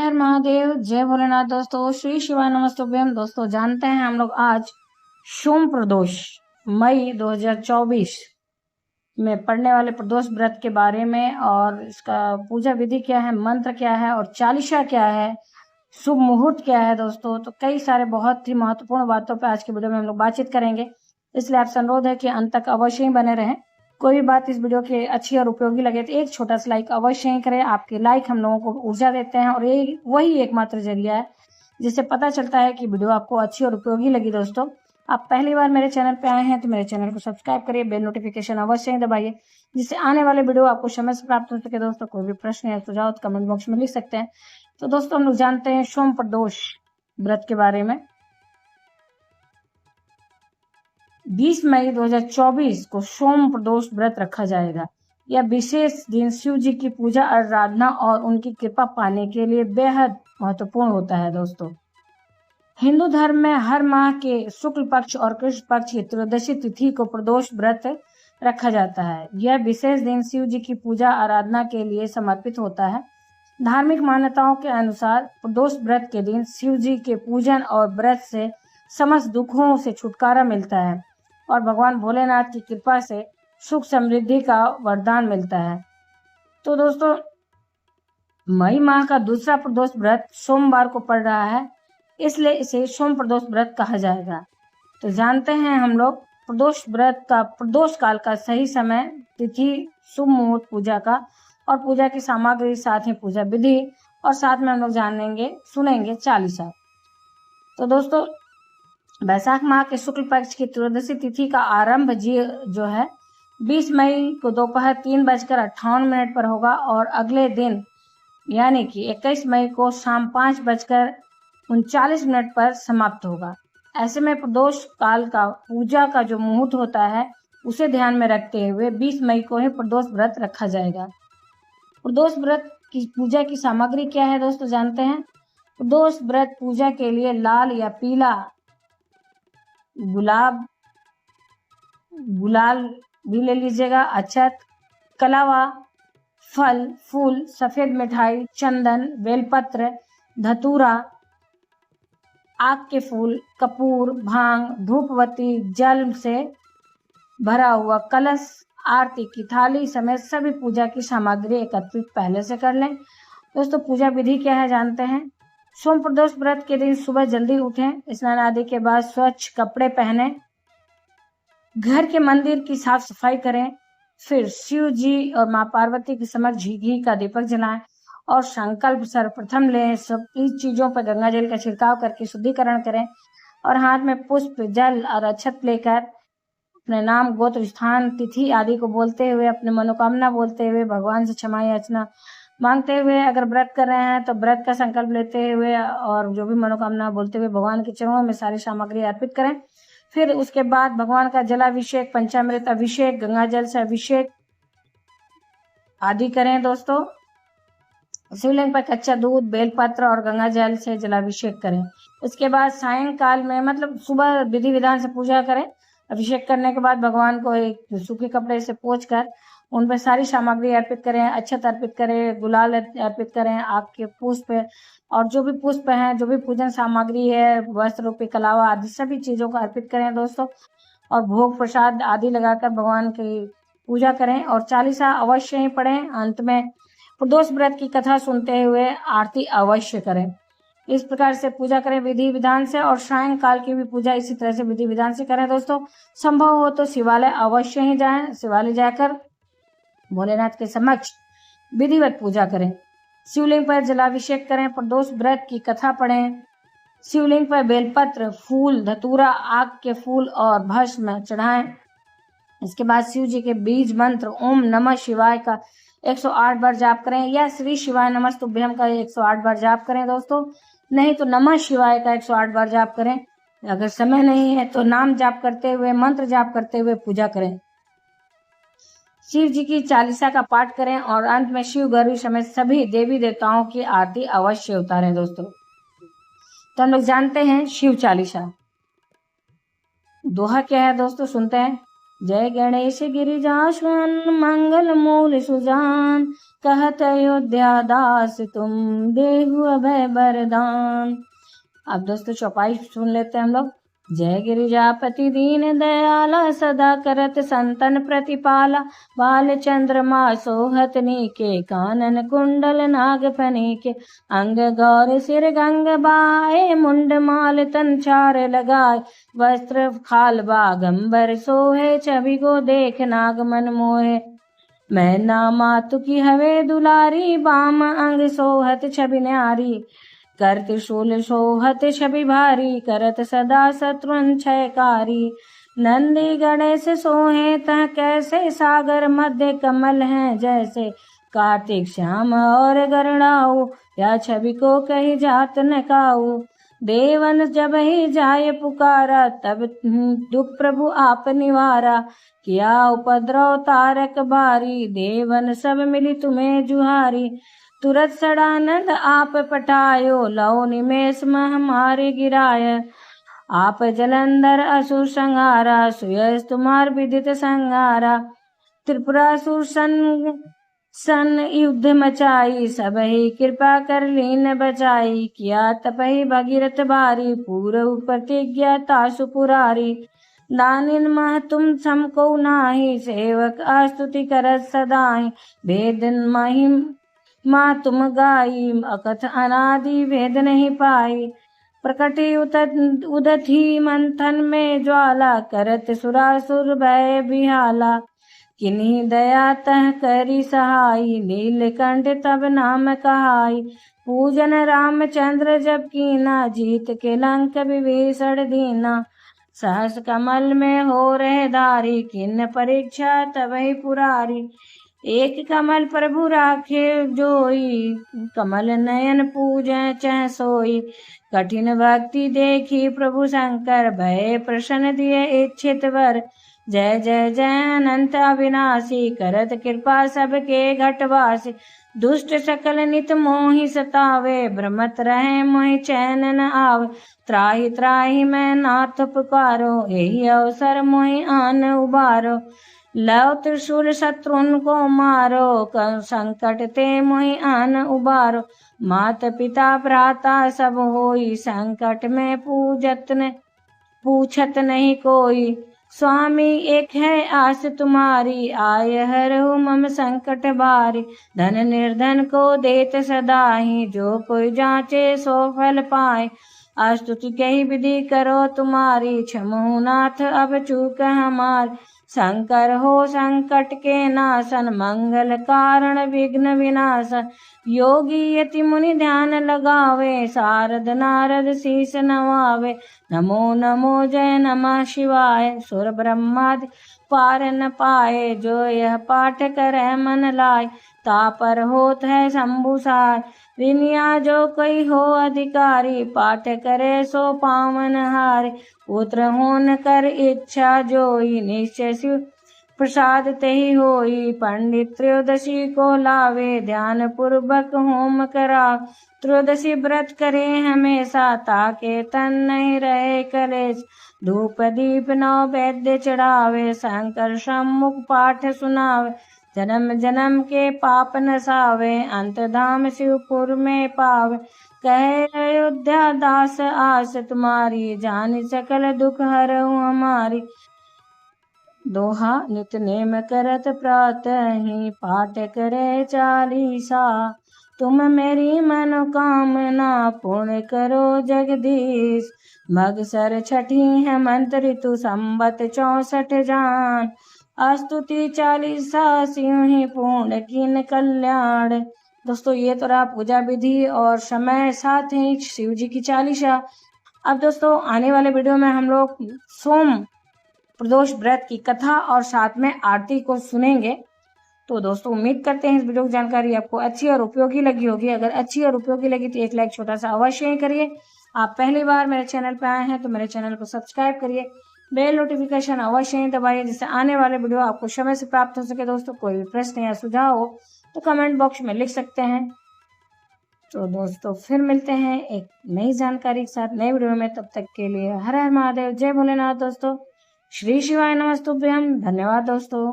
हर महादेव, जय भोलेनाथ। दोस्तों श्री शिवाय नमस्तुभ्यम। दोस्तों जानते हैं हम लोग आज सोम प्रदोष मई 2024 में पढ़ने वाले प्रदोष व्रत के बारे में, और इसका पूजा विधि क्या है, मंत्र क्या है और चालीसा क्या है, शुभ मुहूर्त क्या है। दोस्तों तो कई सारे बहुत ही महत्वपूर्ण बातों पर आज की वीडियो में हम लोग बातचीत करेंगे, इसलिए आपसे अनुरोध है कि अंत तक अवश्य ही बने रहें। कोई भी बात इस वीडियो की अच्छी और उपयोगी लगे तो एक छोटा सा लाइक अवश्य ही करें। आपके लाइक हम लोगों को ऊर्जा देते हैं और ये वही एकमात्र जरिया है जिससे पता चलता है कि वीडियो आपको अच्छी और उपयोगी लगी। दोस्तों आप पहली बार मेरे चैनल पे आए हैं तो मेरे चैनल को सब्सक्राइब करिए, बेल नोटिफिकेशन अवश्य ही दबाइए जिससे आने वाले वीडियो आपको समय से प्राप्त हो सके। दोस्तों कोई भी प्रश्न या सुझाव कमेंट बॉक्स में लिख सकते हैं। तो दोस्तों हम लोग जानते हैं सोम प्रदोष व्रत के बारे में। 20 मई 2024 को सोम प्रदोष व्रत रखा जाएगा। यह विशेष दिन शिव जी की पूजा आराधना और उनकी कृपा पाने के लिए बेहद महत्वपूर्ण होता है। दोस्तों हिंदू धर्म में हर माह के शुक्ल पक्ष और कृष्ण पक्ष की त्रयोदशी तिथि को प्रदोष व्रत रखा जाता है। यह विशेष दिन शिव जी की पूजा आराधना के लिए समर्पित होता है। धार्मिक मान्यताओं के अनुसार प्रदोष व्रत के दिन शिव जी के पूजन और व्रत से समस्त दुखों से छुटकारा मिलता है और भगवान भोलेनाथ की कृपा से सुख समृद्धि का वरदान मिलता है। तो दोस्तों मई माह का दूसरा प्रदोष व्रत सोमवार को पड़ रहा है, इसलिए इसे सोम प्रदोष व्रत कहा जाएगा। तो जानते हैं हम लोग प्रदोष व्रत का प्रदोष काल का सही समय, तिथि, शुभ मुहूर्त पूजा का और पूजा की सामग्री, साथ ही पूजा विधि, और साथ में हम लोग जानेंगे सुनेंगे चालीसा। तो दोस्तों वैशाख माह के शुक्ल पक्ष की त्रयोदशी तिथि का आरंभ जो है 20 मई को दोपहर 3:58 पर होगा और अगले दिन यानी कि 21 मई को शाम 5:39 पर समाप्त होगा। ऐसे में प्रदोष काल का पूजा का जो मुहूर्त होता है उसे ध्यान में रखते हुए 20 मई को ही प्रदोष व्रत रखा जाएगा। प्रदोष व्रत की पूजा की सामग्री क्या है दोस्तों जानते हैं। प्रदोष व्रत पूजा के लिए लाल या पीला गुलाल भी ले लीजिएगा, अक्षत, कलावा, फल, फूल, सफेद मिठाई, चंदन, बेलपत्र, धतूरा, आक के फूल, कपूर, भांग, धूपवती, जल से भरा हुआ कलश, आरती की थाली समेत सभी पूजा की सामग्री एकत्रित पहले से कर लें। दोस्तों पूजा विधि क्या है जानते हैं। सोम प्रदोष व्रत के दिन सुबह जल्दी उठें, स्नान आदि के बाद स्वच्छ कपड़े पहने, घर के मंदिर की साफ सफाई करें, फिर शिव जी और माँ पार्वती के समक्ष घी का दीपक जलाएं और संकल्प सर्वप्रथम लें। सब इस चीजों पर गंगा जल का छिड़काव करके शुद्धिकरण करें और हाथ में पुष्प, जल और अक्षत लेकर अपने नाम, गोत्र, स्थान, तिथि आदि को बोलते हुए, अपने मनोकामना बोलते हुए, भगवान से क्षमा याचना मांगते हुए, अगर व्रत कर रहे हैं तो व्रत का संकल्प लेते हुए और जो भी मनोकामना बोलते हुए भगवान के चरणों में सारी सामग्री अर्पित करें। फिर उसके बाद भगवान का जलाभिषेक, पंचामृत अभिषेक, गंगा जल से अभिषेक आदि करें। दोस्तों शिवलिंग पर कच्चा दूध, बेलपत्र और गंगा जल से जलाभिषेक करें। उसके बाद सायंकाल में मतलब सुबह विधि विधान से पूजा करें। अभिषेक करने के बाद भगवान को एक सूखे कपड़े से पोंछ कर उन पर सारी सामग्री अर्पित करें, अक्षत अर्पित करें, गुलाल अर्पित करें, आग के पुष्प और जो भी पुष्प हैं, जो भी पूजन सामग्री है, वस्त्र रूपी कलावा आदि सभी चीजों को अर्पित करें दोस्तों, और भोग प्रसाद आदि लगाकर भगवान की पूजा करें और चालीसा अवश्य ही पढ़ें। अंत में प्रदोष व्रत की कथा सुनते हुए आरती अवश्य करें। इस प्रकार से पूजा करें विधि विधान से, और सायंकाल की भी पूजा इसी तरह से विधि विधान से करें। दोस्तों संभव हो तो शिवालय अवश्य ही जाएं, शिवालय जाकर भोलेनाथ के समक्ष विधिवत पूजा करें, शिवलिंग पर जलाभिषेक करें, प्रदोष व्रत की कथा पढ़ें, शिवलिंग पर बेलपत्र, फूल, धतूरा, आग के फूल और भस्म चढ़ाएं। इसके बाद शिव जी के बीज मंत्र ओम नमः शिवाय का 108 बार जाप करें या श्री शिवाय नमस्तुभ्यम का 108 बार जाप करें। दोस्तों नहीं तो नमः शिवाय का 108 बार जाप करें। अगर समय नहीं है तो नाम जाप करते हुए, मंत्र जाप करते हुए पूजा करें। शिव जी की चालीसा का पाठ करें और अंत में शिव गौरी समेत सभी देवी देवताओं की आरती अवश्य उतारें। दोस्तों तो हम लोग जानते हैं शिव चालीसा। दोहा क्या है दोस्तों सुनते हैं। जय गणेश गिरिजासन मंगल मूल सुजान, कहत अयोध्या दास तुम देहु अभय वरदान। अब दोस्तों चौपाई सुन लेते हैं हम लोग। जय गिरिजापति दीन दयाला, सदा करत संतन प्रतिपाला, बाल चंद्रमा सोहत नीके, कानन कुंडल नाग फनीके, अंग गौर सिर गंग बाए, मुंड माल तन चार लगाए, वस्त्र खाल बागंबर सोहे, छवि को देख नाग मन मोहे। मैं ना मातु की हवे दुलारी, बाम अंग सोहत छवि न्यारी, कर त्रिशूल सोहत छवि भारी, करत सदा शत्रुन क्षयकारी। नंदी गणेश सोहे तह कैसे, सागर मध्य कमल हैं जैसे, कार्तिक श्याम और गरुड़ाऊ, या छवि को कही जात न काऊ। देवन जब ही जाय पुकारा, तब दुख प्रभु आप निवारा, किया उपद्रव तारक बारी, देवन सब मिली तुम्हें जुहारी। तुरत सड़ानंद आप पटायो, लौ निमेष मह मारे गिराय, आप जलंधर असुर संहारा, सुयस तुम्हार विदित संहारा। त्रिपुरासुर सन युद्ध मचाई, सब ही कृपा कर लीन बचाई, किया तपहि भगीरथ बारी, पूर्व प्रतिज्ञा तासु पुरारी। दानिन मह तुम समको नाही, सेवक स्तुति करत सदाई, भेद महिम माँ तुम गाई, अकथ अनादि भेद नहीं पाई। प्रकटी उदथी मंथन में ज्वाला, करत सुरासुर भय बिहाला, किन्हीं दया तह करी सहाई, नीलकंठ तब नाम कहाई। पूजन रामचंद्र जब कीना, जीत के लंक विभीषण दीना, सहस कमल में हो रहे धारी, किन्न परीक्षा तबहि पुरारी। एक कमल प्रभु राखे जोई, कमल नयन पूजै चह सोई, कठिन भक्ति देखी प्रभु शंकर, भय प्रसन्न दिए इच्छित वर। जय जय जय अनंत अविनाशी, करत कृपा सबके घटवासी, दुष्ट सकल नित मोहि सतावे, भ्रमत रहे मोहि चैन न आवे। त्राहि त्राहि मैं नाथ पुकारो, यही अवसर मोहि आन उबारो, लव त्रिशूल शत्रुन को मारो, संकट ते मोहि आन उबारो। मात पिता भ्राता सब होई, संकट में पूछत नहीं कोई, स्वामी एक है आस तुम्हारी, आय हरहु मम संकट बारी। धन निर्धन को देत सदाहि, जो कोई जांचे सो फल पाए, स्तुति कही विधि करो तुम्हारी, क्षमहु नाथ अब चूक हमारी। शंकर हो संकट के नाशन, मंगल कारण विघ्न विनाशन, योगी यति मुनि ध्यान लगावे, शारद नारद शीस नवावे। नमो नमो जय नमः शिवाय, सुर ब्रह्मादि पार न पाए, जो यह पाठ करे मन लाए, तापर होत है शंभु साय। रिनिया जो कोई हो अधिकारी, पाठ करे सो पावन हारे, पुत्र होन कर इच्छा जोई, निश्चय शिव प्रसाद तेहि होई। पंडित त्रयोदशी को लावे, ध्यान पूर्वक होम करा, त्रयोदशी व्रत करे हमेशा, ताके तन नहीं रहे कलेश। धूप दीप नैवेद्य चढ़ावे, शंकर सम्मुख पाठ सुनावे, जन्म जन्म के पाप नसावे, अंत धाम शिवपुर में पावे। कहे अयोध्या दास आस तुम्हारी, जान सकल दुख हरहु हमारी। दोहा नित नेम करत प्रातः ही, पाठ करे चालीसा, तुम मेरी मनोकामना पूर्ण करो जगदीश। मगसर छठी हेमंत ऋतु, संबत 64 जान, स्तुति चालीसा सिंह ही पूर्ण कीन कल्याण। दोस्तों ये तो रहा पूजा विधि और समय, साथ ही शिव जी की चालीसा। अब दोस्तों आने वाले वीडियो में हम लोग सोम प्रदोष व्रत की कथा और साथ में आरती को सुनेंगे। तो दोस्तों उम्मीद करते हैं इस वीडियो की जानकारी आपको अच्छी और उपयोगी लगी होगी। अगर अच्छी और उपयोगी लगी तो एक लाइक छोटा सा अवश्य ही करिए। आप पहली बार मेरे चैनल पर आए हैं तो मेरे चैनल को सब्सक्राइब करिए, बेल नोटिफिकेशन अवश्य ही दबाइए, जिससे आने वाले वीडियो आपको समय से प्राप्त हो सके। दोस्तों कोई भी प्रश्न या सुझाव हो तो कमेंट बॉक्स में लिख सकते हैं। तो दोस्तों फिर मिलते हैं एक नई जानकारी के साथ नए वीडियो में, तब तक के लिए हर हर महादेव, जय भोलेनाथ दोस्तों। श्री शिवाय नमस्तुभ्यम। धन्यवाद दोस्तों।